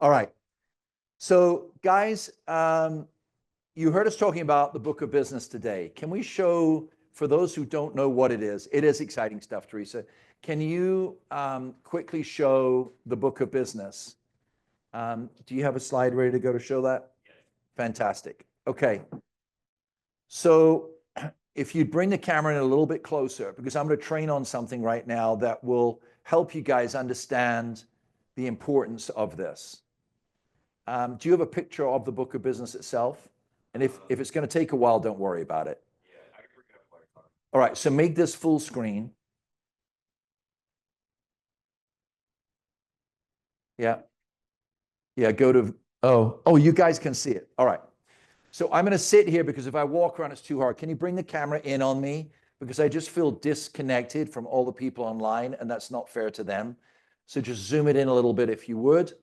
All right. So guys, you heard us talking about the book of business today. Can we show, for those who don't know what it is exciting stuff, Teresa. Can you quickly show the book of business? Do you have a slide ready to go to show that? Yes. Fantastic. Okay. So if you bring the camera in a little bit closer, because I'm going to train on something right now that will help you guys understand the importance of this. Do you have a picture of the book of business itself? And if it's going to take a while, don't worry about it. Yeah, I can bring it up later. All right, so make this full screen. Yeah. Yeah, go to, oh, you guys can see it. All right. So I'm going to sit here because if I walk around, it's too hard. Can you bring the camera in on me? Because I just feel disconnected from all the people online, and that's not fair to them. So just zoom it in a little bit if you would.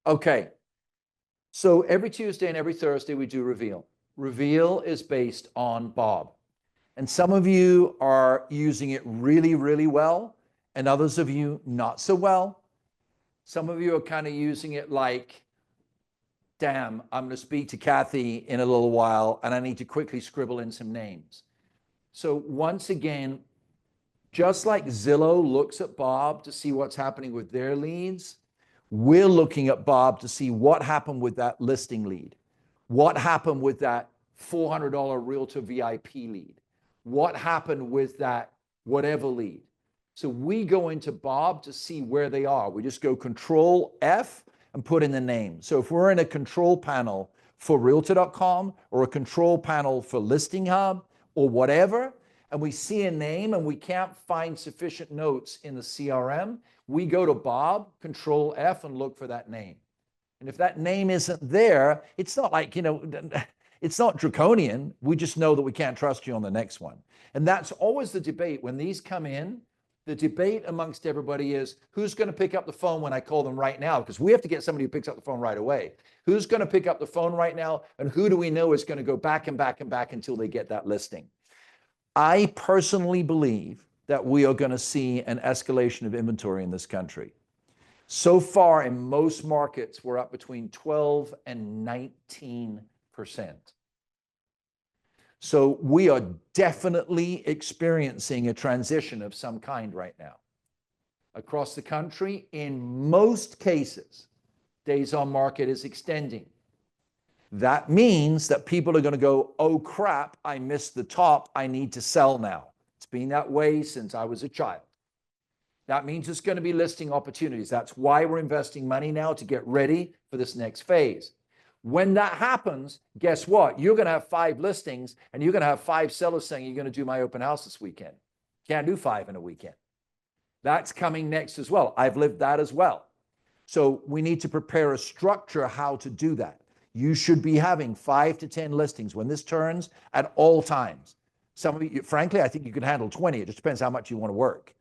Okay. So every Tuesday and every Thursday, we do Reveal. Reveal is based on Bob. And some of you are using it really, really well, and others of you not so well. Some of you are kind of using it like, damn, I'm going to speak to Kathy in a little while, and I need to quickly scribble in some names. So once again, just like Zillow looks at Bob to see what's happening with their leads, we're looking at Bob to see what happened with that listing lead, what happened with that $400 Realtor VIP lead, what happened with that whatever lead. So we go into Bob to see where they are. We just go Control F and put in the name. So if we're in a control panel for Realtor.com or a control panel for Listing Hub or whatever, and we see a name and we can't find sufficient notes in the CRM, we go to Bob, Control F, and look for that name. And if that name isn't there, it's not like, it's not draconian. We just know that we can't trust you on the next one. And that's always the debate. When these come in, the debate amongst everybody is, who's going to pick up the phone when I call them right now? Because we have to get somebody who picks up the phone right away. Who's going to pick up the phone right now? And who do we know is going to go back and back and back until they get that listing? I personally believe that we are going to see an escalation of inventory in this country. So far, in most markets, we're up between 12 and 19%. So we are definitely experiencing a transition of some kind right now. Across the country, in most cases, days on market is extending. That means that people are going to go, oh crap, I missed the top, I need to sell now. It's been that way since I was a child. That means there's going to be listing opportunities. That's why we're investing money now to get ready for this next phase. When that happens, guess what? You're going to have 5 listings and you're going to have 5 sellers saying, you're going to do my open house this weekend. Can't do 5 in a weekend. That's coming next as well. I've lived that as well. So we need to prepare a structure how to do that. You should be having 5 to 10 listings when this turns at all times. Some of you, frankly, I think you can handle 20. It just depends how much you want to work.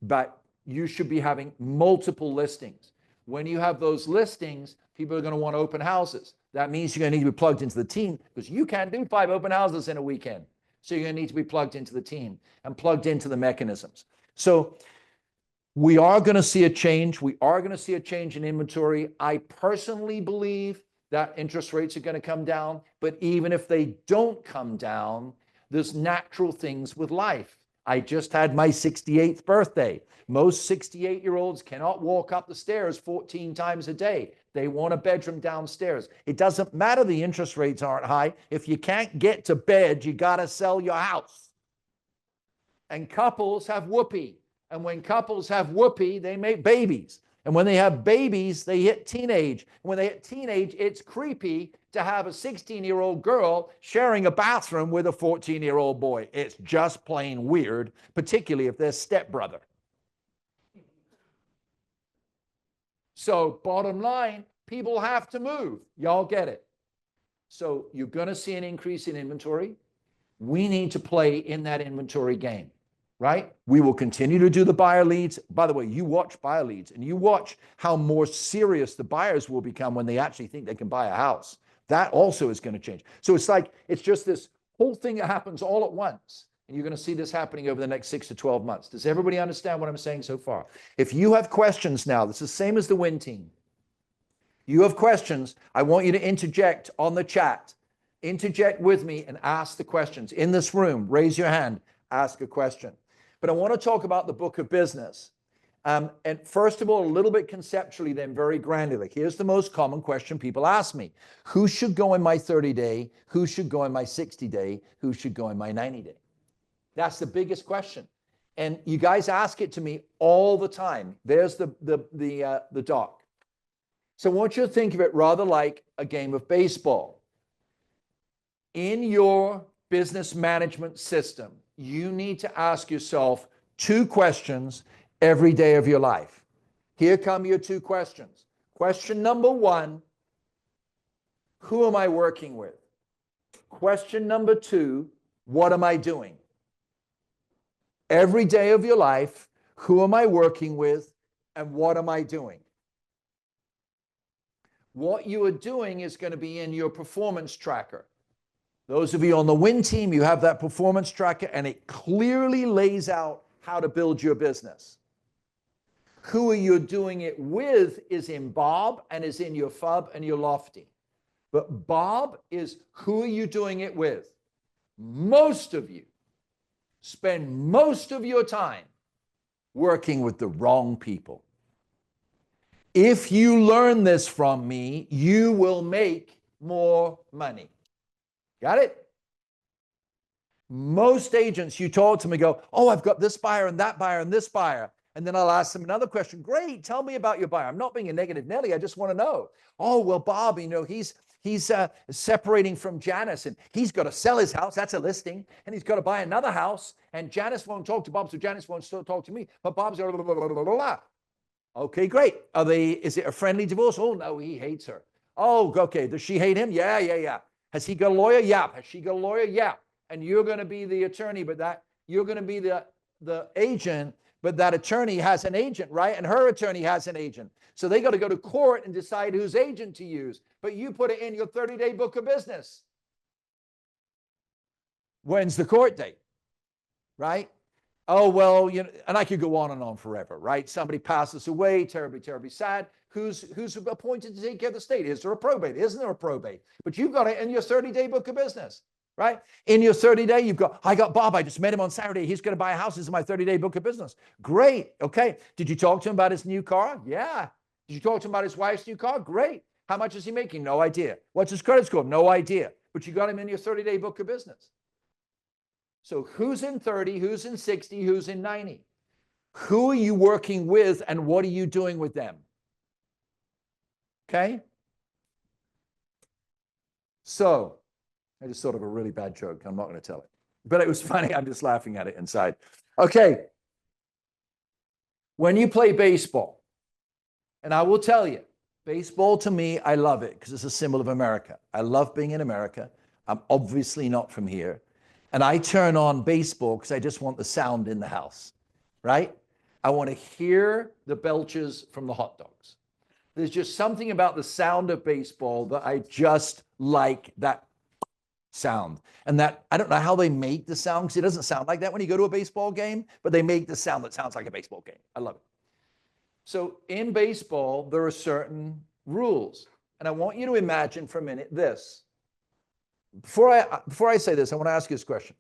But you should be having multiple listings. When you have those listings, people are going to want open houses. That means you're going to need to be plugged into the team because you can't do 5 open houses in a weekend. So you're going to need to be plugged into the team and plugged into the mechanisms. So we are going to see a change. We are going to see a change in inventory. I personally believe that interest rates are going to come down. But even if they don't come down, there's natural things with life. I just had my 68th birthday. Most 68-year-olds cannot walk up the stairs 14 times a day. They want a bedroom downstairs. It doesn't matter the interest rates aren't high. If you can't get to bed, you got to sell your house. And couples have whoopee. And when couples have whoopee, they make babies. And when they have babies, they hit teenage. And when they hit teenage, it's creepy to have a 16-year-old girl sharing a bathroom with a 14-year-old boy. It's just plain weird, particularly if they're stepbrother. So bottom line, people have to move. Y'all get it. So you're going to see an increase in inventory. We need to play in that inventory game. Right? We will continue to do the buyer leads. By the way, you watch buyer leads and you watch how more serious the buyers will become when they actually think they can buy a house. That also is going to change. So it's like, it's just this whole thing that happens all at once. And you're going to see this happening over the next 6 to 12 months. Does everybody understand what I'm saying so far? If you have questions now, this is the same as the Win Team. You have questions, I want you to interject on the chat. Interject with me and ask the questions. In this room, raise your hand, ask a question. But I want to talk about the book of business. And first of all, a little bit conceptually, then very granular. Here's the most common question people ask me. Who should go in my 30-day? Who should go in my 60-day? Who should go in my 90-day? That's the biggest question. And you guys ask it to me all the time. There's the doc. So I want you to think of it rather like a game of baseball. In your business management system, you need to ask yourself 2 questions every day of your life. Here come your 2 questions. Question number 1, who am I working with? Question number 2, what am I doing? Every day of your life, who am I working with and what am I doing? What you are doing is going to be in your performance tracker. Those of you on the Win Team, you have that performance tracker and it clearly lays out how to build your business. Who are you doing it with is in Bob and is in your FUB and your Lofty. But Bob is who are you doing it with? Most of you spend most of your time working with the wrong people. If you learn this from me, you will make more money. Got it? Most agents, you talk to me, go, oh, I've got this buyer and that buyer and this buyer. And then I'll ask them another question. Great, tell me about your buyer. I'm not being a negative Nelly. I just want to know. Oh, well, Bob, you know, he's separating from Janice and he's got to sell his house. That's a listing. And he's got to buy another house. And Janice won't talk to Bob, so Janice won't still talk to me. But Bob's blah, blah, blah, blah, blah, blah. Okay, great. Is it a friendly divorce? Oh, no, he hates her. Oh, okay. Does she hate him? Yeah. Has he got a lawyer? Yeah. Has she got a lawyer? Yeah. And you're going to be the attorney, but you're going to be the agent, but that attorney has an agent, right? And her attorney has an agent. So they got to go to court and decide whose agent to use. But you put it in your 30-day book of business. When's the court date? Right? Oh, well, you know, and I could go on and on forever, right? Somebody passes away, terribly, terribly sad. Who's appointed to take care of the state? Is there a probate? Isn't there a probate? But you've got it in your 30-day book of business, right? In your 30-day, I got Bob. I just met him on Saturday. He's going to buy a house. This is my 30-day book of business. Great. Okay. Did you talk to him about his new car? Yeah. Did you talk to him about his wife's new car? Great. How much is he making? No idea. What's his credit score? No idea. But you got him in your 30-day book of business. So who's in 30, who's in 60, who's in 90? Who are you working with and what are you doing with them? Okay? So, I just thought of a really bad joke. I'm not going to tell it. But it was funny. I'm just laughing at it inside. Okay. When you play baseball, and I will tell you, baseball to me, I love it because it's a symbol of America. I love being in America. I'm obviously not from here. And I turn on baseball because I just want the sound in the house, right? I want to hear the belches from the hot dogs. There's just something about the sound of baseball that I just like that sound. And that, I don't know how they make the sound because it doesn't sound like that when you go to a baseball game, but they make the sound that sounds like a baseball game. I love it. So in baseball, there are certain rules. And I want you to imagine for a minute this. Before I say this, I want to ask you this question.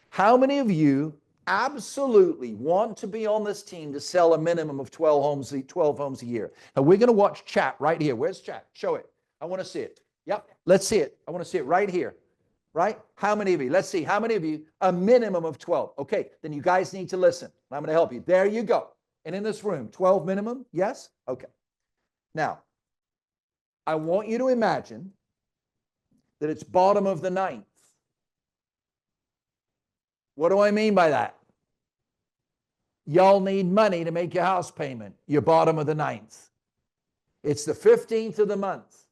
How many of you absolutely want to be on this team to sell a minimum of 12 homes a year? Now we're going to watch chat right here. Where's chat? Show it. I want to see it. Yep. Let's see it. I want to see it right here. Right? How many of you? Let's see. How many of you? A minimum of 12. Okay. Then you guys need to listen. I'm going to help you. There you go. And in this room, 12 minimum? Yes? Okay. Now, I want you to imagine that it's bottom of the ninth. What do I mean by that? Y'all need money to make your house payment. You're bottom of the ninth. It's the 15th of the month.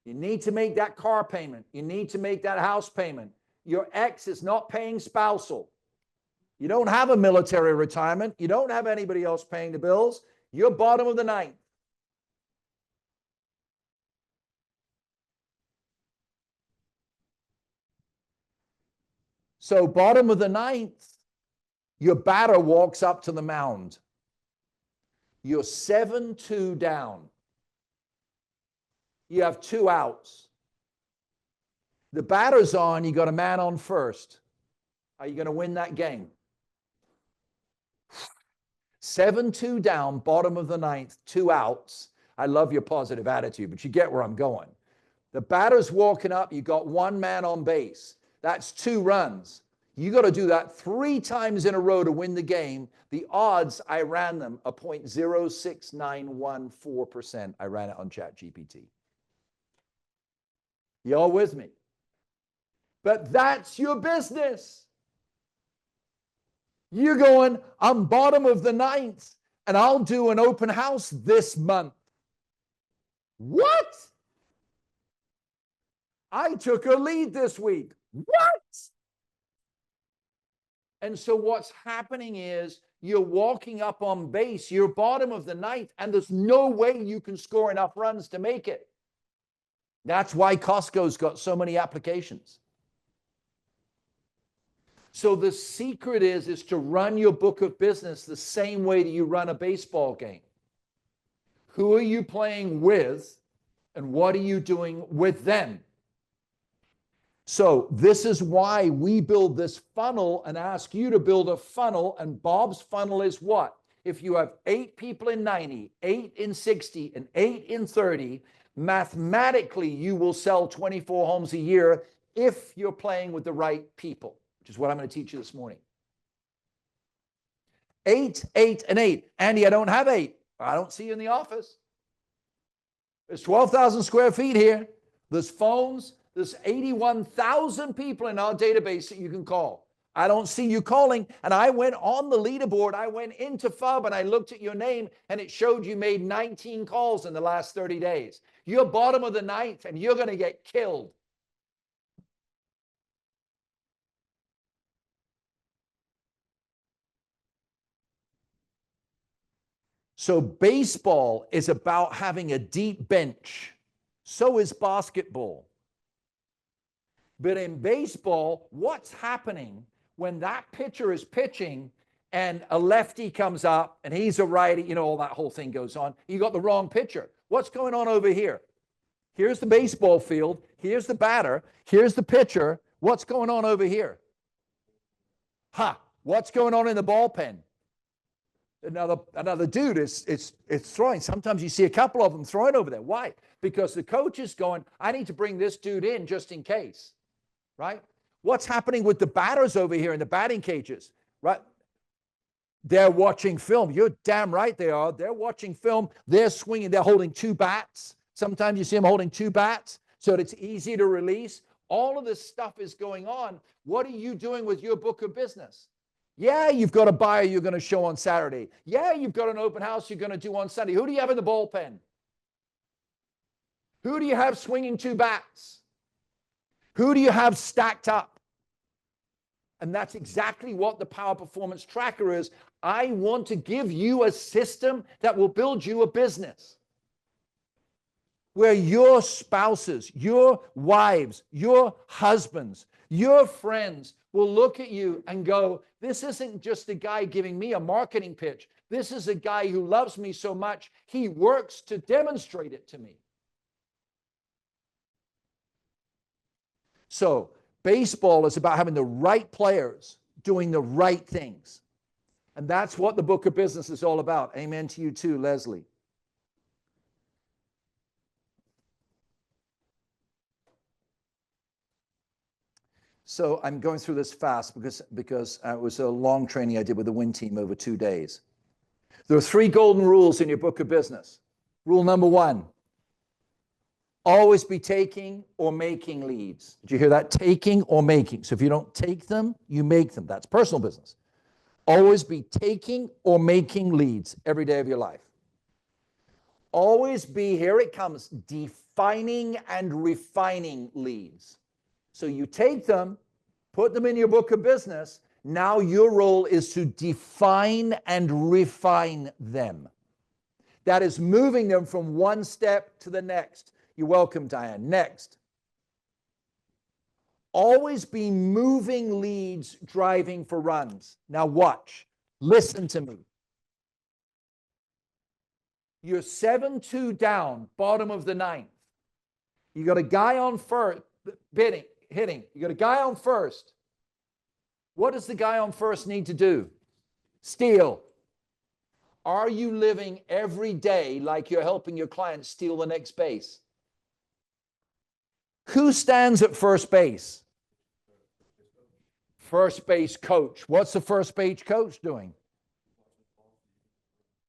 You need to make that car payment. You need to make that house payment. Your ex is not paying spousal. You don't have a military retirement. You don't have anybody else paying the bills. You're bottom of the ninth. So bottom of the ninth, your batter walks up to the mound. You're 7-2 down. You have 2 outs. The batter's on, you got a man on first. Are you going to win that game? 7-2 down, bottom of the ninth, 2 outs. I love your positive attitude, but you get where I'm going. The batter's walking up, you got 1 man on base. That's 2 runs. You got to do that 3 times in a row to win the game. The odds, I ran them, are 0.06914%. I ran it on ChatGPT. You all with me? But that's your business. You're going, I'm bottom of the ninth, and I'll do an open house this month. What? I took a lead this week. What? And so what's happening is you're walking up on base, you're bottom of the ninth, and there's no way you can score enough runs to make it. That's why Costco's got so many applications. So the secret is to run your book of business the same way that you run a baseball game. Who are you playing with, and what are you doing with them? So this is why we build this funnel and ask you to build a funnel. And Bob's funnel is what? If you have 8 people in 90, 8 in 60, and 8 in 30, mathematically you will sell 24 homes a year if you're playing with the right people, which is what I'm going to teach you this morning. 8, 8, and 8. Andy, I don't have 8. I don't see you in the office. There's 12,000 square feet here. There's phones. There's 81,000 people in our database that you can call. I don't see you calling. And I went on the leaderboard. I went into FUB and I looked at your name and it showed you made 19 calls in the last 30 days. You're bottom of the ninth and you're going to get killed. So baseball is about having a deep bench. So is basketball. But in baseball, what's happening when that pitcher is pitching and a lefty comes up and he's a righty, you know, all that whole thing goes on. You got the wrong pitcher. What's going on over here? Here's the baseball field. Here's the batter. Here's the pitcher. What's going on over here? What's going on in the bullpen? Another dude is throwing. Sometimes you see a couple of them throwing over there. Why? Because the coach is going, I need to bring this dude in just in case. Right? What's happening with the batters over here in the batting cages? Right? They're watching film. You're damn right they are. They're watching film. They're swinging. They're holding 2 bats. Sometimes you see them holding 2 bats so that it's easy to release. All of this stuff is going on. What are you doing with your book of business? Yeah, you've got a buyer you're going to show on Saturday. Yeah, you've got an open house you're going to do on Sunday. Who do you have in the bullpen? Who do you have swinging 2 bats? Who do you have stacked up? And that's exactly what the Power Performance Tracker is. I want to give you a system that will build you a business where your spouses, your wives, your husbands, your friends will look at you and go, this isn't just a guy giving me a marketing pitch. This is a guy who loves me so much, he works to demonstrate it to me. So baseball is about having the right players doing the right things. And that's what the book of business is all about. Amen to you too, Leslie. So I'm going through this fast because it was a long training I did with the Win team over 2 days. There are 3 golden rules in your book of business. Rule number 1, always be taking or making leads. Did you hear that? Taking or making. So if you don't take them, you make them. That's personal business. Always be taking or making leads every day of your life. Always be, here it comes, defining and refining leads. So you take them, put them in your book of business. Now your role is to define and refine them. That is moving them from one step to the next. You're welcome, Diane. Next. Always be moving leads, driving for runs. Now watch. Listen to me. You're 7-2 down, bottom of the ninth. You got a guy on first, hitting. You got a guy on first. What does the guy on first need to do? Steal. Are you living every day like you're helping your client steal the next base? Who stands at first base? First base coach. What's the first base coach doing?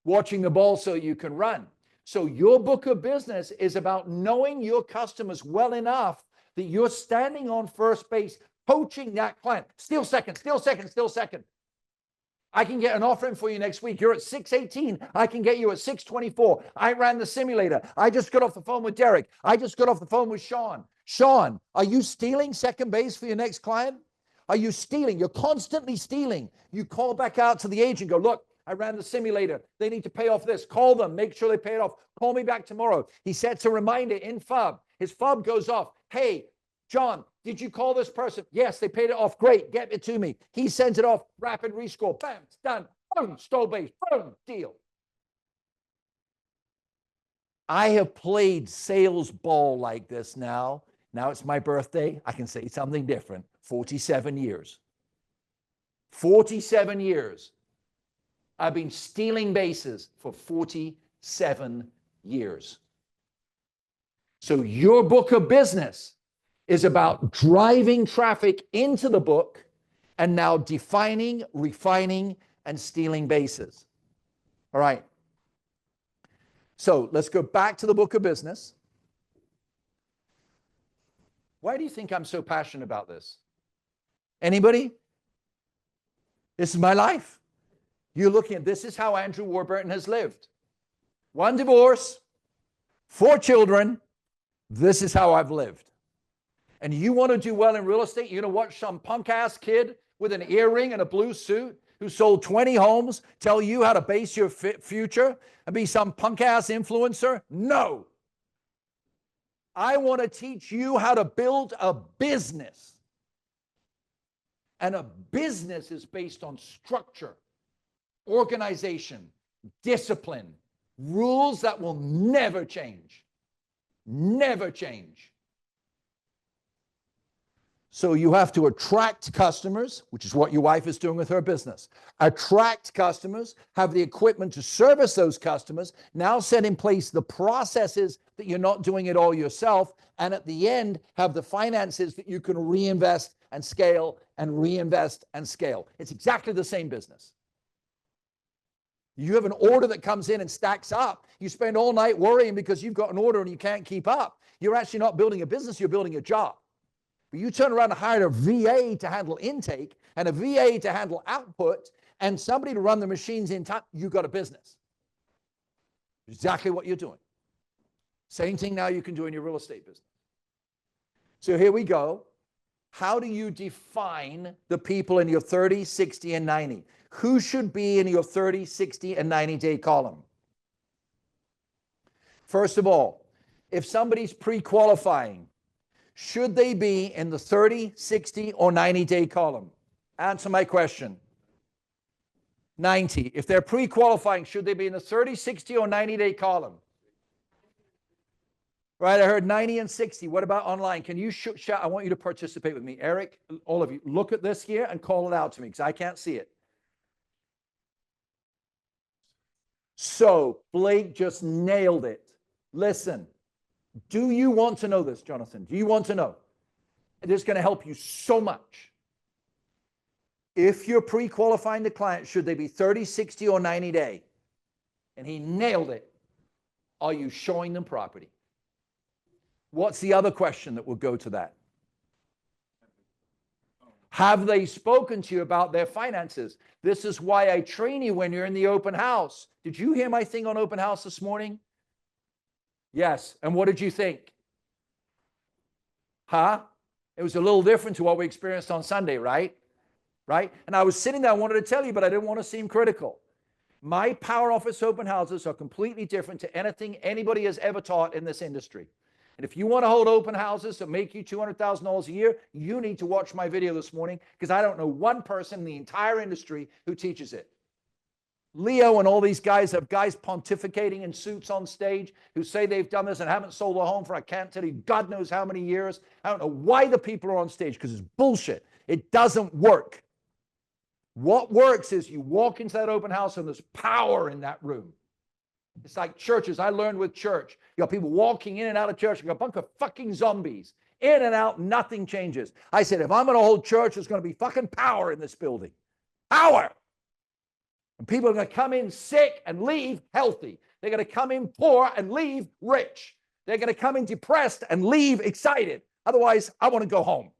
Watching the ball so you can run. So your book of business is about knowing your customers well enough that you're standing on first base, coaching that client. Steal second, steal second, steal second. I can get an offer in for you next week. You're at 618. I can get you at 624. I ran the simulator. I just got off the phone with Derek. I just got off the phone with Sean. Sean, are you stealing second base for your next client? Are you stealing? You're constantly stealing. You call back out to the agent, go, look, I ran the simulator. They need to pay off this. Call them. Make sure they pay it off. Call me back tomorrow. He sets a reminder in FUB. His FUB goes off. Hey, John, did you call this person? Yes, they paid it off. Great. Get it to me. He sends it off. Rapid rescore. Bam. It's done. Boom. Stole base. Boom. Deal. I have played sales ball like this now. Now it's my birthday. I can say something different. 47 years. 47 years. I've been stealing bases for 47 years. So your book of business is about driving traffic into the book and now defining, refining, and stealing bases. All right. So let's go back to the book of business. Why do you think I'm so passionate about this? Anybody? This is my life. You're looking at, this is how Andrew Warburton has lived. 1 divorce, 4 children. This is how I've lived. And you want to do well in real estate? You're going to watch some punk-ass kid with an earring and a blue suit who sold 20 homes tell you how to base your future and be some punk-ass influencer? No. I want to teach you how to build a business. And a business is based on structure, organization, discipline, rules that will never change. Never change. So you have to attract customers, which is what your wife is doing with her business. Attract customers, have the equipment to service those customers, now set in place the processes that you're not doing it all yourself, and at the end, have the finances that you can reinvest and scale and reinvest and scale. It's exactly the same business. You have an order that comes in and stacks up. You spend all night worrying because you've got an order and you can't keep up. You're actually not building a business, you're building a job. But you turn around and hire a VA to handle intake and a VA to handle output and somebody to run the machines in time, you got a business. Exactly what you're doing. Same thing now you can do in your real estate business. So here we go. How do you define the people in your 30, 60, and 90? Who should be in your 30, 60, and 90-day column? First of all, if somebody's pre-qualifying, should they be in the 30, 60, or 90-day column? Answer my question. 90. If they're pre-qualifying, should they be in the 30, 60, or 90-day column? Right, I heard 90 and 60. What about online? Can you shout? I want you to participate with me. Eric, all of you, look at this here and call it out to me because I can't see it. So Blake just nailed it. Listen, do you want to know this, Jonathan? Do you want to know? It is going to help you so much. If you're pre-qualifying the client, should they be 30, 60, or 90 day? And he nailed it. Are you showing them property? What's the other question that will go to that? Have they spoken to you about their finances? This is why I train you when you're in the open house. Did you hear my thing on open house this morning? Yes. And what did you think? Huh? It was a little different to what we experienced on Sunday, right? Right? And I was sitting there, I wanted to tell you, but I didn't want to seem critical. My power office open houses are completely different to anything anybody has ever taught in this industry. And if you want to hold open houses to make you $200,000 a year, you need to watch my video this morning, because I don't know one person in the entire industry who teaches it. Leo and all these guys have guys pontificating in suits on stage who say they've done this and haven't sold a home for, I can't tell you, God knows how many years. I don't know why the people are on stage, because it's bullshit. It doesn't work. What works is you walk into that open house and there's power in that room. It's like churches. I learned with church. You got people walking in and out of church. You got a bunch of fucking zombies. In and out, nothing changes. I said, if I'm going to hold church, there's going to be fucking power in this building. Power. And people are going to come in sick and leave healthy. They're going to come in poor and leave rich. They're going to come in depressed and leave excited. Otherwise, I want to go home.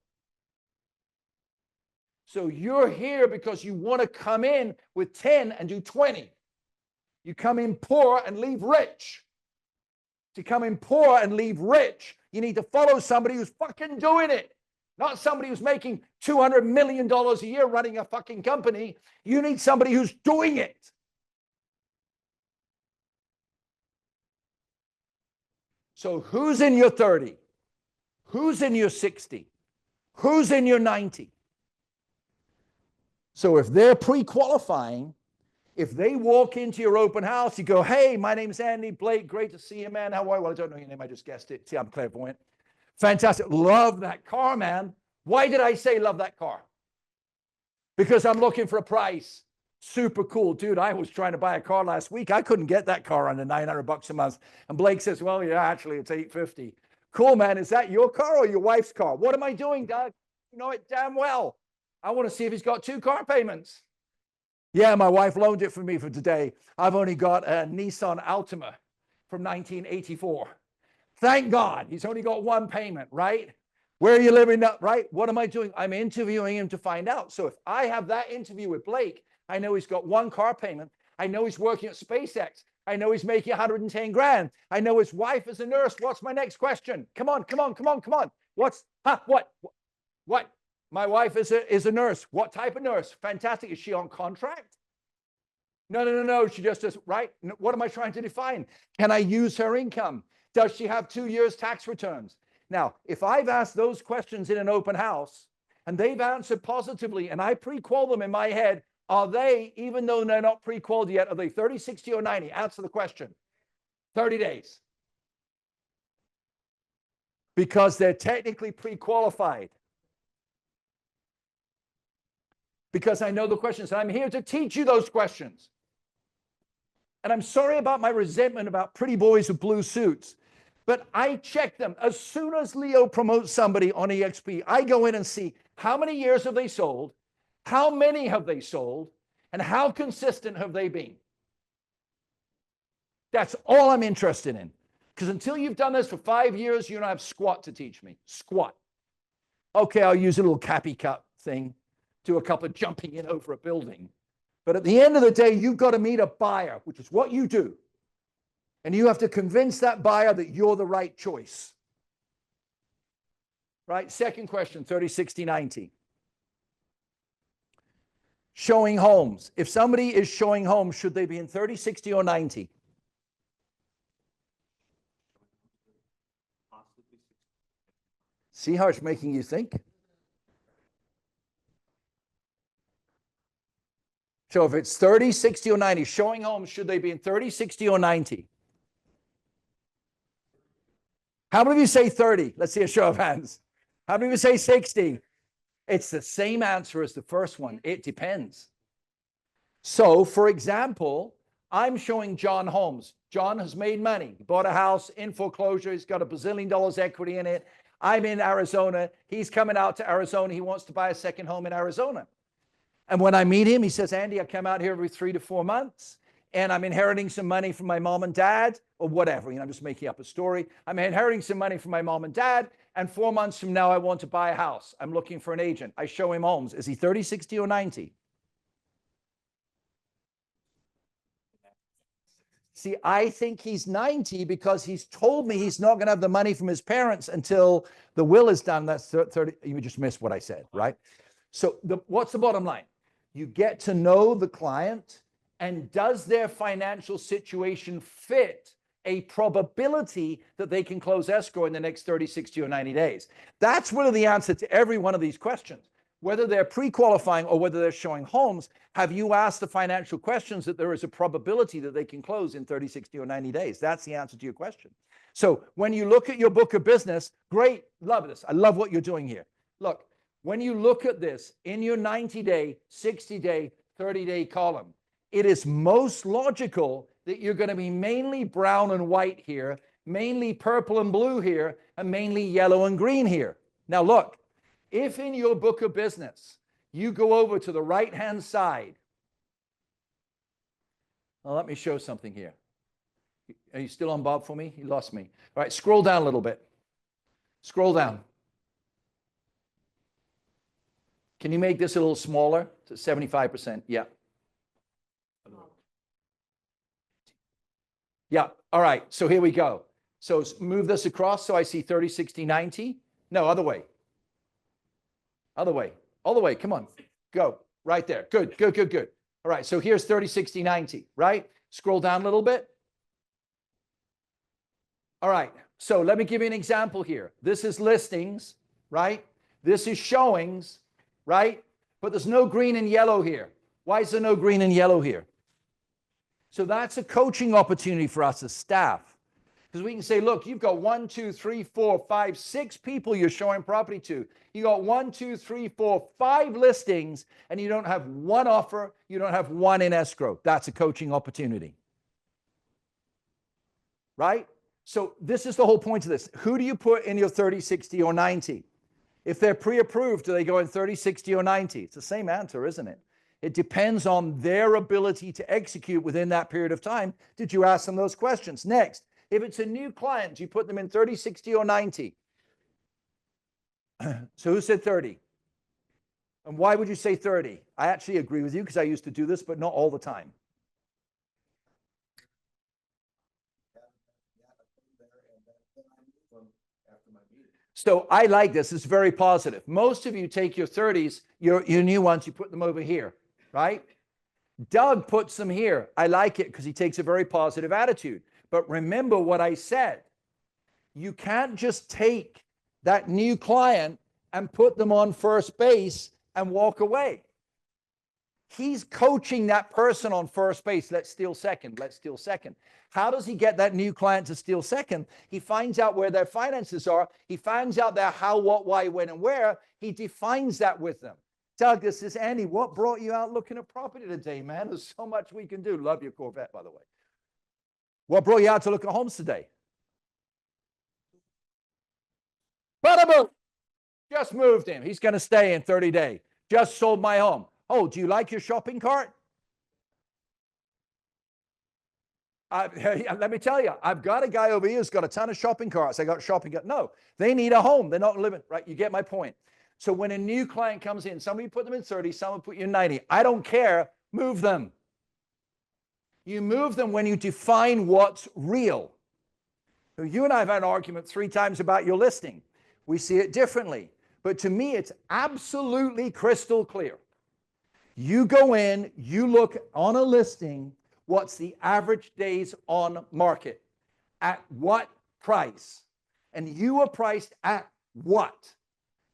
So you're here because you want to come in with 10 and do 20. You come in poor and leave rich. To come in poor and leave rich, you need to follow somebody who's fucking doing it. Not somebody who's making $200 million a year running a fucking company. You need somebody who's doing it. So who's in your 30? Who's in your 60? Who's in your 90? So if they're pre-qualifying, if they walk into your open house, you go, hey, my name's Andy Blake. Great to see you, man. How are you? Well, I don't know your name. I just guessed it. See, I'm clairvoyant. Fantastic. Love that car, man. Why did I say love that car? Because I'm looking for a price. Super cool. Dude, I was trying to buy a car last week. I couldn't get that car under $900 a month. And Blake says, well, yeah, actually, it's $850. Cool, man. Is that your car or your wife's car? What am I doing, Doug? You know it damn well. I want to see if he's got 2 car payments. Yeah, my wife loaned it for me for today. I've only got a Nissan Altima from 1984. Thank God he's only got 1 payment, right? Where are you living now, right? What am I doing? I'm interviewing him to find out. So if I have that interview with Blake, I know he's got 1 car payment. I know he's working at SpaceX. I know he's making 110 grand. I know his wife is a nurse. What's my next question? Come on. What? My wife is a nurse. What type of nurse? Fantastic. Is she on contract? No. She just does, right? What am I trying to define? Can I use her income? Does she have 2 years tax returns? Now, if I've asked those questions in an open house and they've answered positively and I pre-qual them in my head, are they, even though they're not pre-qualled yet, are they 30, 60, or 90? Answer the question. 30 days. Because they're technically pre-qualified. Because I know the questions. And I'm here to teach you those questions. And I'm sorry about my resentment about pretty boys with blue suits. But I check them. As soon as Leo promotes somebody on EXP, I go in and see how many years have they sold, how many have they sold, and how consistent have they been. That's all I'm interested in. Because until you've done this for 5 years, you don't have squat to teach me. Squat. Okay, I'll use a little cappy cut thing. Do a couple of jumping in over a building. But at the end of the day, you've got to meet a buyer, which is what you do. And you have to convince that buyer that you're the right choice. Right? Second question, 30, 60, 90. Showing homes. If somebody is showing homes, should they be in 30, 60, or 90? See how it's making you think? So if it's 30, 60, or 90, showing homes, should they be in 30, 60, or 90? How many of you say 30? Let's see a show of hands. How many of you say 60? It's the same answer as the first one. It depends. So, for example, I'm showing John homes. John has made money. He bought a house in foreclosure. He's got $1 bazillion equity in it. I'm in Arizona. He's coming out to Arizona. He wants to buy a second home in Arizona. And when I meet him, he says, Andy, I come out here every 3 to 4 months, and I'm inheriting some money from my mom and dad, or whatever. You know, I'm just making up a story. I'm inheriting some money from my mom and dad, and 4 months from now, I want to buy a house. I'm looking for an agent. I show him homes. Is he 30, 60, or 90? See, I think he's 90 because he's told me he's not going to have the money from his parents until the will is done. That's 30. You just missed what I said, right? So what's the bottom line? You get to know the client, and does their financial situation fit a probability that they can close escrow in the next 30, 60, or 90 days? That's really the answer to every one of these questions. Whether they're pre-qualifying or whether they're showing homes, have you asked the financial questions that there is a probability that they can close in 30, 60, or 90 days? That's the answer to your question. So when you look at your book of business, great, love this. I love what you're doing here. Look, when you look at this in your 90-day, 60-day, 30-day column, it is most logical that you're going to be mainly brown and white here, mainly purple and blue here, and mainly yellow and green here. Now look, if in your book of business, you go over to the right-hand side, well, let me show something here. Are you still on Bob for me? You lost me. All right, scroll down a little bit. Scroll down. Can you make this a little smaller to 75%? Yeah. Yeah, all right, so here we go. So move this across so I see 30, 60, 90. No, other way. Other way, all the way, come on, go, right there, good, good, good, good. All right, so here's 30, 60, 90, right? Scroll down a little bit. All right, so let me give you an example here. This is listings, right? This is showings, right? But there's no green and yellow here. Why is there no green and yellow here? So that's a coaching opportunity for us as staff. Because we can say, look, you've got 1, 2, 3, 4, 5, 6 people you're showing property to. You got 1, 2, 3, 4, 5 listings, and you don't have one offer, you don't have one in escrow. That's a coaching opportunity. Right? So this is the whole point of this. Who do you put in your 30, 60, or 90? If they're pre-approved, do they go in 30, 60, or 90? It's the same answer, isn't it? It depends on their ability to execute within that period of time. Did you ask them those questions? Next, if it's a new client, do you put them in 30, 60, or 90? So who said 30? And why would you say 30? I actually agree with you because I used to do this, but not all the time. So I like this. It's very positive. Most of you take your 30s, your new ones, you put them over here, right? Doug puts them here. I like it because he takes a very positive attitude. But remember what I said. You can't just take that new client and put them on first base and walk away. He's coaching that person on first base. Let's steal second. Let's steal second. How does he get that new client to steal second? He finds out where their finances are. He finds out their how, what, why, when, and where. He defines that with them. Doug, this is Andy. What brought you out looking at property today, man? There's so much we can do. Love your Corvette, by the way. What brought you out to look at homes today? Bada boom. Just moved him. He's going to stay in 30 days. Just sold my home. Oh, do you like your shopping cart? Let me tell you, I've got a guy over here who's got a ton of shopping carts. I got shopping carts. No, they need a home. They're not living, right? You get my point. So when a new client comes in, somebody put them in 30, someone put you in 90. I don't care. Move them. You move them when you define what's real. You and I have had an argument 3 times about your listing. We see it differently. But to me, it's absolutely crystal clear. You go in, you look on a listing, what's the average days on market? At what price? And you are priced at what?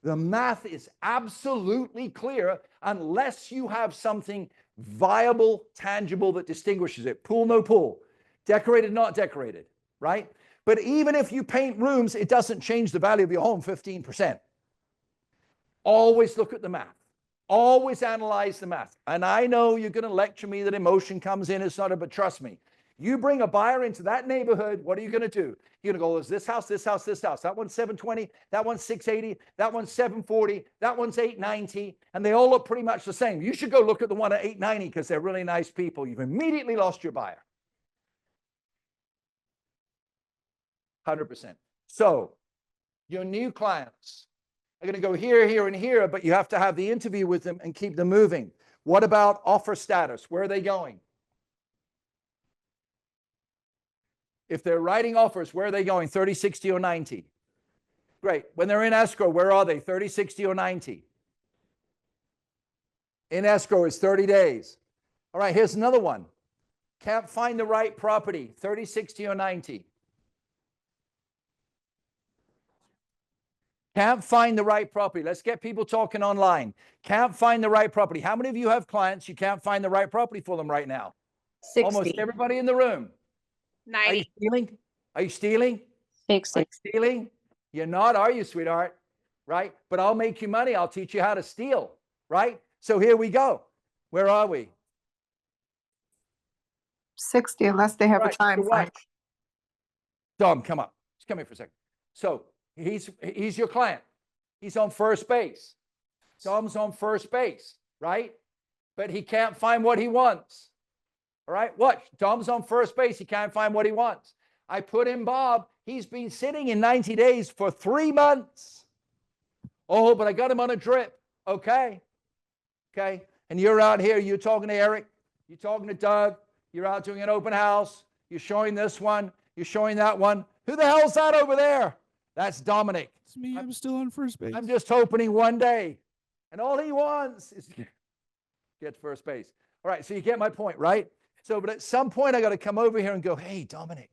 The math is absolutely clear unless you have something viable, tangible that distinguishes it. Pool, no pool. Decorated, not decorated, right? But even if you paint rooms, it doesn't change the value of your home 15%. Always look at the math. Always analyze the math. And I know you're going to lecture me that emotion comes in. It's not, but trust me. You bring a buyer into that neighborhood, what are you going to do? You're going to go, there's this house, this house, this house. That one's 720, that one's 680, that one's 740, that one's 890, and they all look pretty much the same. You should go look at the one at 890 because they're really nice people. You've immediately lost your buyer. 100%. So your new clients are going to go here, here, and here, but you have to have the interview with them and keep them moving. What about offer status? Where are they going? If they're writing offers, where are they going? 30, 60, or 90? Great. When they're in escrow, where are they? 30, 60, or 90? In escrow is 30 days. All right, here's another one. Can't find the right property, 30, 60, or 90. Can't find the right property. Let's get people talking online. Can't find the right property. How many of you have clients you can't find the right property for them right now? 60. Almost everybody in the room. 90. Are you stealing? Are you stealing? 60. Are you stealing? You're not, are you, sweetheart? Right? But I'll make you money. I'll teach you how to steal. Right? So here we go. Where are we? 60 unless they have a Right, time so frame. watch. Dom, come up. Just come here for a second. So he's your client. He's on first base. Dom's on first base, right? But he can't find what he wants. All right, watch. Dom's on first base. He can't find what he wants. I put in Bob. He's been sitting in 90 days for 3 months. Oh, but I got him on a drip. Okay. Okay. And you're out here. You're talking to Eric. You're talking to Doug. You're out doing an open house. You're showing this one. You're showing that one. Who the hell's that over there? That's Dominic. It's me. I'm still on first base. I'm just opening one day. And all he wants is to get to first base. All right. So you get my point, right? So, but at some point, I got to come over here and go, hey, Dominic,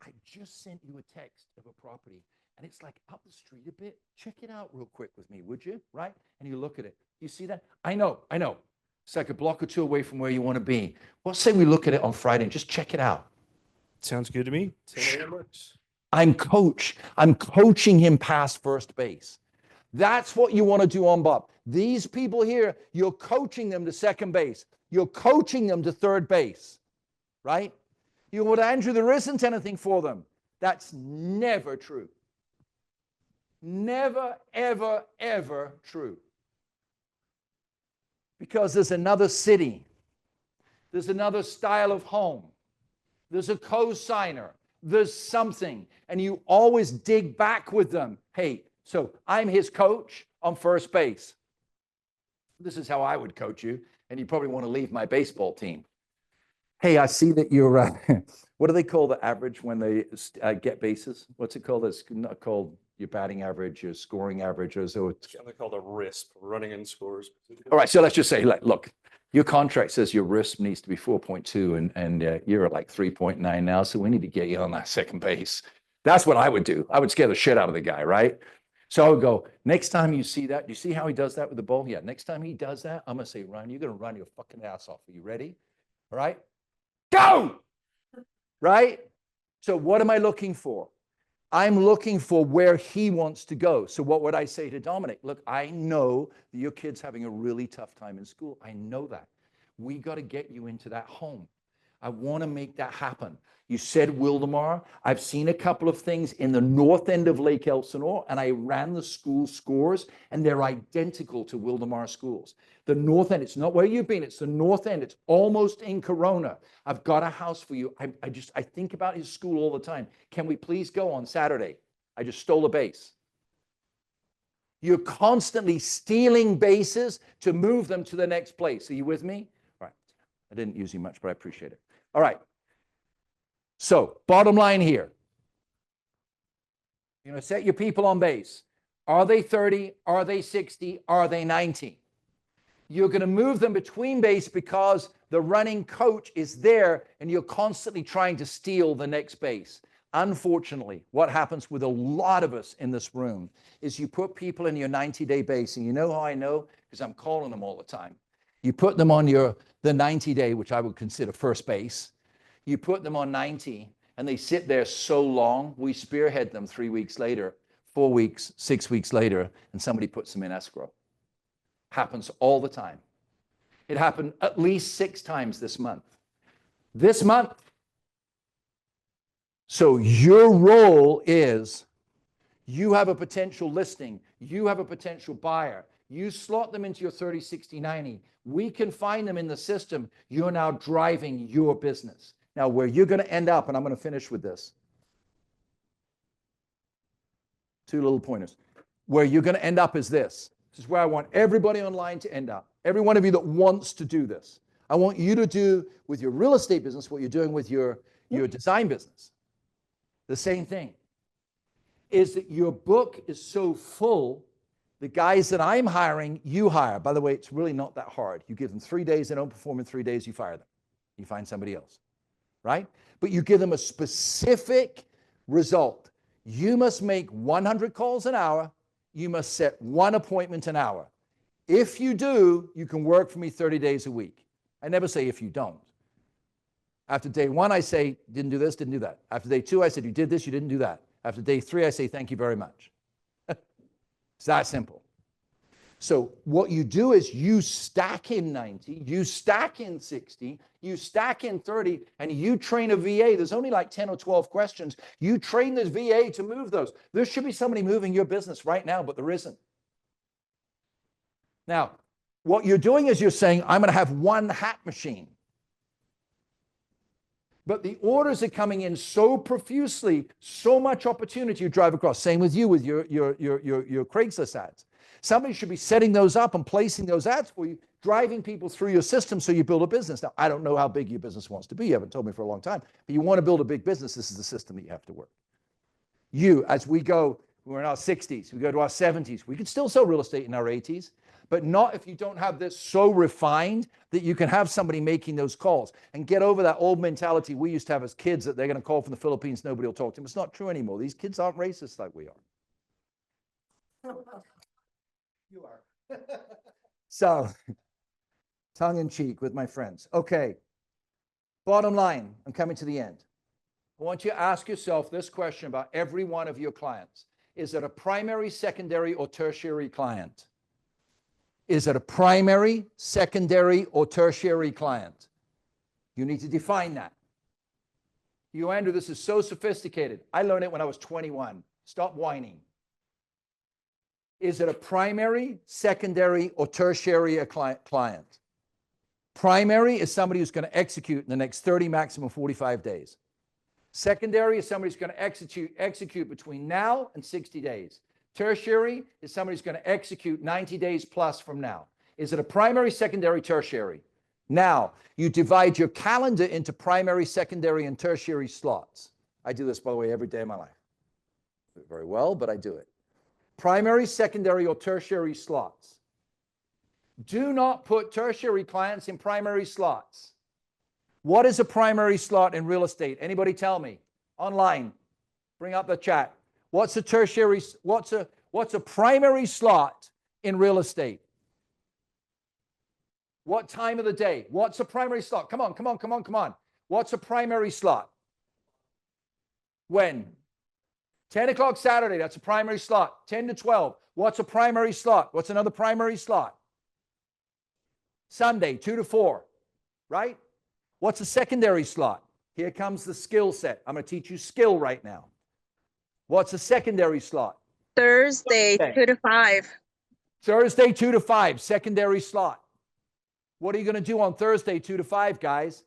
I just sent you a text of a property, and it's like up the street a bit. Check it out real quick with me, would you? Right? And you look at it. You see that? I know. It's like a block or two away from where you want to be. Well, say we look at it on Friday and just check it out. Sounds good to me. 10 a.m. works. I'm coaching him past first base. That's what you want to do on Bob. These people here, you're coaching them to second base. You're coaching them to third base, right? You go, well, Andrew, there isn't anything for them. That's never true. Never, ever, ever true. Because there's another city. There's another style of home. There's a co-signer. There's something. And you always dig back with them. Hey, so I'm his coach on first base. This is how I would coach you. And you probably want to leave my baseball team. Hey, I see that you're, what do they call the average when they get bases? What's it called? It's not called your batting average, your scoring average, or so. It's called a RISP, running in scores. All right, so let's just say, look, your contract says your RISP needs to be 4.2, and you're at like 3.9 now, so we need to get you on that second base. That's what I would do. I would scare the shit out of the guy, right? So I would go, next time you see that, you see how he does that with the ball? Yeah, next time he does that, I'm going to say, Ryan, you're going to run your fucking ass off. Are you ready? All right? Go! Right? So what am I looking for? I'm looking for where he wants to go. So what would I say to Dominic? Look, I know that your kid's having a really tough time in school. I know that. We got to get you into that home. I want to make that happen. You said Wildemar. I've seen a couple of things in the north end of Lake Elsinore, and I ran the school scores, and they're identical to Wildemar schools. The north end, it's not where you've been, it's the north end. It's almost in Corona. I've got a house for you. I think about his school all the time. Can we please go on Saturday? I just stole a base. You're constantly stealing bases to move them to the next place. Are you with me? All right. I didn't use you much, but I appreciate it. All right. So bottom line here, you're going to set your people on base. Are they 30? Are they 60? Are they 90? You're going to move them between base because the running coach is there and you're constantly trying to steal the next base. Unfortunately, what happens with a lot of us in this room is you put people in your 90-day base, and you know how I know? Because I'm calling them all the time. You put them on the 90-day, which I would consider first base. You put them on 90 and they sit there so long, we spearhead them 3 weeks later, 4 weeks, 6 weeks later, and somebody puts them in escrow. Happens all the time. It happened at least 6 times this month. This month. So your role is, you have a potential listing, you have a potential buyer, you slot them into your 30, 60, 90. We can find them in the system. You're now driving your business. Now, where you're going to end up, and I'm going to finish with this. 2 little pointers. Where you're going to end up is this. This is where I want everybody online to end up. Every one of you that wants to do this. I want you to do with your real estate business what you're doing with your design business. The same thing. Is that your book is so full, the guys that I'm hiring, you hire. By the way, it's really not that hard. You give them 3 days, they don't perform in 3 days, you fire them. You find somebody else, right? But you give them a specific result. You must make 100 calls an hour. You must set 1 appointment an hour. If you do, you can work for me 30 days a week. I never say if you don't. After day 1, I say, didn't do this, didn't do that. After day 2, I said, you did this, you didn't do that. After day 3, I say, thank you very much. It's that simple. So what you do is you stack in 90, you stack in 60, you stack in 30, and you train a VA. There's only like 10 or 12 questions. You train this VA to move those. There should be somebody moving your business right now, but there isn't. Now, what you're doing is you're saying, I'm going to have 1 hat machine. But the orders are coming in so profusely, so much opportunity you drive across. Same with you with your Craigslist ads. Somebody should be setting those up and placing those ads for you, driving people through your system so you build a business. Now, I don't know how big your business wants to be. You haven't told me for a long time. But you want to build a big business, this is the system that you have to work. You, as we go, we're in our 60s, we go to our 70s. We can still sell real estate in our 80s, but not if you don't have this so refined that you can have somebody making those calls and get over that old mentality we used to have as kids that they're going to call from the Philippines, nobody will talk to them. It's not true anymore. These kids aren't racist like we are. You are. So, tongue in cheek with my friends. Okay. Bottom line, I'm coming to the end. I want you to ask yourself this question about every one of your clients. Is it a primary, secondary, or tertiary client? Is it a primary, secondary, or tertiary client? You need to define that. You, Andrew, this is so sophisticated. I learned it when I was 21. Stop whining. Is it a primary, secondary, or tertiary client? Primary is somebody who's going to execute in the next 30, maximum 45 days. Secondary is somebody who's going to execute between now and 60 days. Tertiary is somebody who's going to execute 90 days plus from now. Is it a primary, secondary, tertiary? Now, you divide your calendar into primary, secondary, and tertiary slots. I do this, by the way, every day of my life. I do it very well, but I do it. Primary, secondary, or tertiary slots. Do not put tertiary clients in primary slots. What is a primary slot in real estate? Anybody tell me? Online. Bring up the chat. What's a tertiary, what's a primary slot in real estate? What time of the day? What's a primary slot? Come on. What's a primary slot? When? 10 o'clock Saturday, that's a primary slot. 10 to 12. What's a primary slot? What's another primary slot? Sunday, 2 to 4, right? What's a secondary slot? Here comes the skill set. I'm going to teach you skill right now. What's a secondary slot? Thursday, 2 to 5. Thursday, 2 to 5, secondary slot. What are you going to do on Thursday, 2 to 5, guys?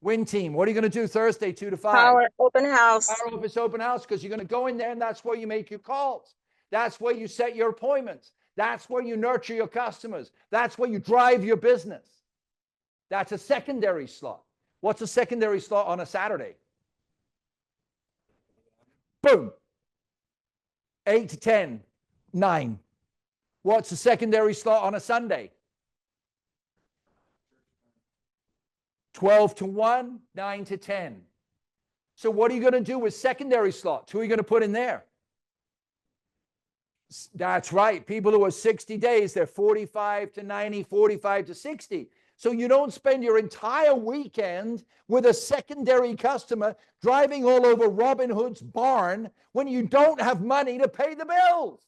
Win team, what are you going to do Thursday, 2 to 5? Power open house. Power office open house, because you're going to go in there and that's where you make your calls. That's where you set your appointments. That's where you nurture your customers. That's where you drive your business. That's a secondary slot. What's a secondary slot on a Saturday? Boom. 8 to 10, 9. What's a secondary slot on a Sunday? 12 to 1, 9 to 10. So what are you going to do with secondary slots? Who are you going to put in there? That's right. People who are 60 days, they're 45 to 90, 45 to 60. So you don't spend your entire weekend with a secondary customer driving all over Robin Hood's barn when you don't have money to pay the bills.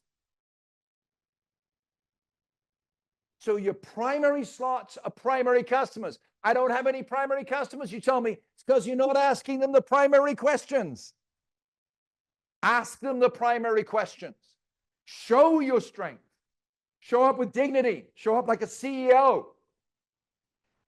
So your primary slots are primary customers. I don't have any primary customers. You tell me it's because you're not asking them the primary questions. Ask them the primary questions. Show your strength. Show up with dignity. Show up like a CEO.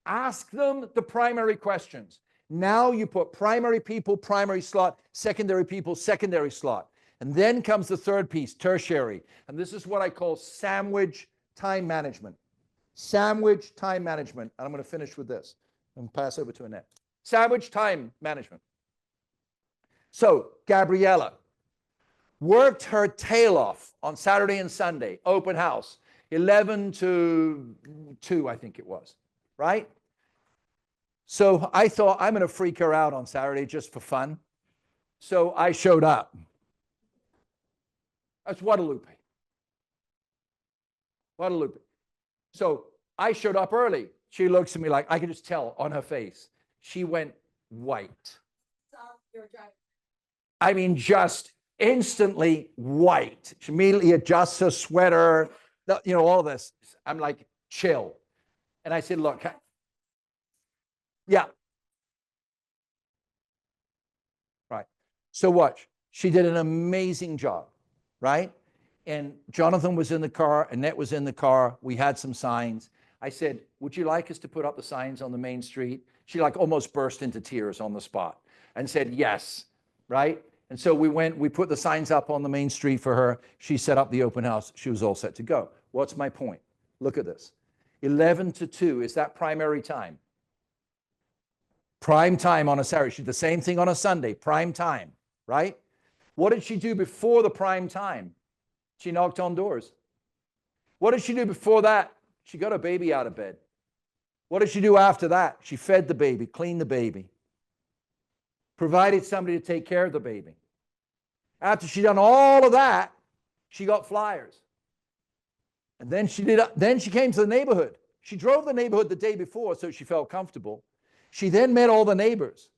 Ask them the primary questions. Now you put primary people, primary slot, secondary people, secondary slot. And then comes the third piece, tertiary. And this is what I call sandwich time management. Sandwich time management. And I'm going to finish with this and pass over to Annette. Sandwich time management. So Gabriella worked her tail off on Saturday and Sunday, open house, 11 to 2, I think it was, right? So I thought I'm going to freak her out on Saturday just for fun. So I showed up. That's Guadalupe. Guadalupe. So I showed up early. She looks at me like, I could just tell on her face. She went white. I mean, just instantly white. She immediately adjusts her sweater, all this. I'm like, chill. And I said, look, yeah. Right. So watch. She did an amazing job, right? And Jonathan was in the car, Annette was in the car. We had some signs. I said, would you like us to put up the signs on the main street? She like almost burst into tears on the spot and said, yes, right? And so we put the signs up on the main street for her. She set up the open house. She was all set to go. What's my point? Look at this. 11 to 2, is that primary time? Prime time on a Saturday. She did the same thing on a Sunday, prime time, right? What did she do before the prime time? She knocked on doors. What did she do before that? She got her baby out of bed. What did she do after that? She fed the baby, cleaned the baby, provided somebody to take care of the baby. After she done all of that, she got flyers. And then she came to the neighborhood. She drove the neighborhood the day before, so she felt comfortable. She then met all the neighbors.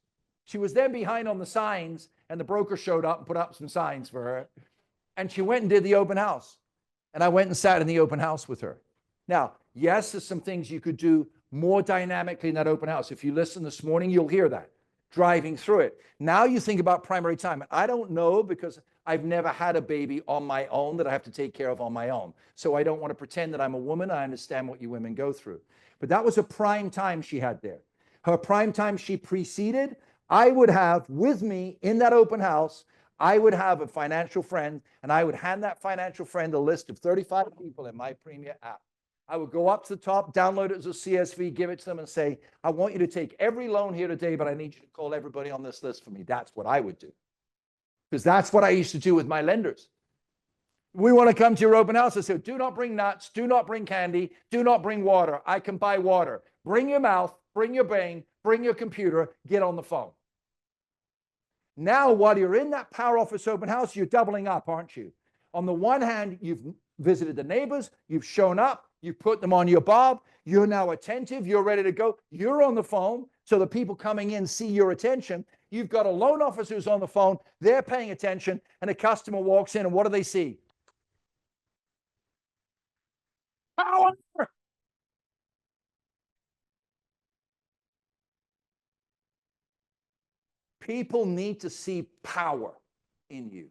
She was then behind on the signs, and the broker showed up and put up some signs for her. And she went and did the open house. And I went and sat in the open house with her. Now, yes, there's some things you could do more dynamically in that open house. If you listen this morning, you'll hear that, driving through it. Now you think about primary time. I don't know, because I've never had a baby on my own that I have to take care of on my own. So I don't want to pretend that I'm a woman. I understand what you women go through. But that was a prime time she had there. Her prime time she preceded, I would have with me in that open house, I would have a financial friend, and I would hand that financial friend a list of 35 people in my Premier app. I would go up to the top, download it as a CSV, give it to them and say, I want you to take every loan here today, but I need you to call everybody on this list for me. That's what I would do. Because that's what I used to do with my lenders. We want to come to your open house. I said, do not bring nuts, do not bring candy, do not bring water. I can buy water. Bring your mouth, bring your brain, bring your computer, get on the phone. Now, while you're in that Power Office open house, you're doubling up, aren't you? On the one hand, you've visited the neighbors, you've shown up, you've put them on your bob, you're now attentive, you're ready to go, you're on the phone, so the people coming in see your attention. You've got a loan officer who's on the phone, they're paying attention, and a customer walks in, and what do they see? Power! People need to see power in you.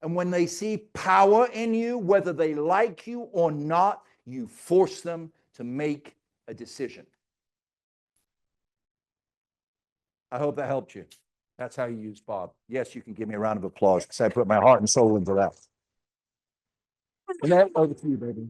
And when they see power in you, whether they like you or not, you force them to make a decision. I hope that helped you. That's how you use Bob. Yes, you can give me a round of applause because I put my heart and soul into that. And that over to you, baby.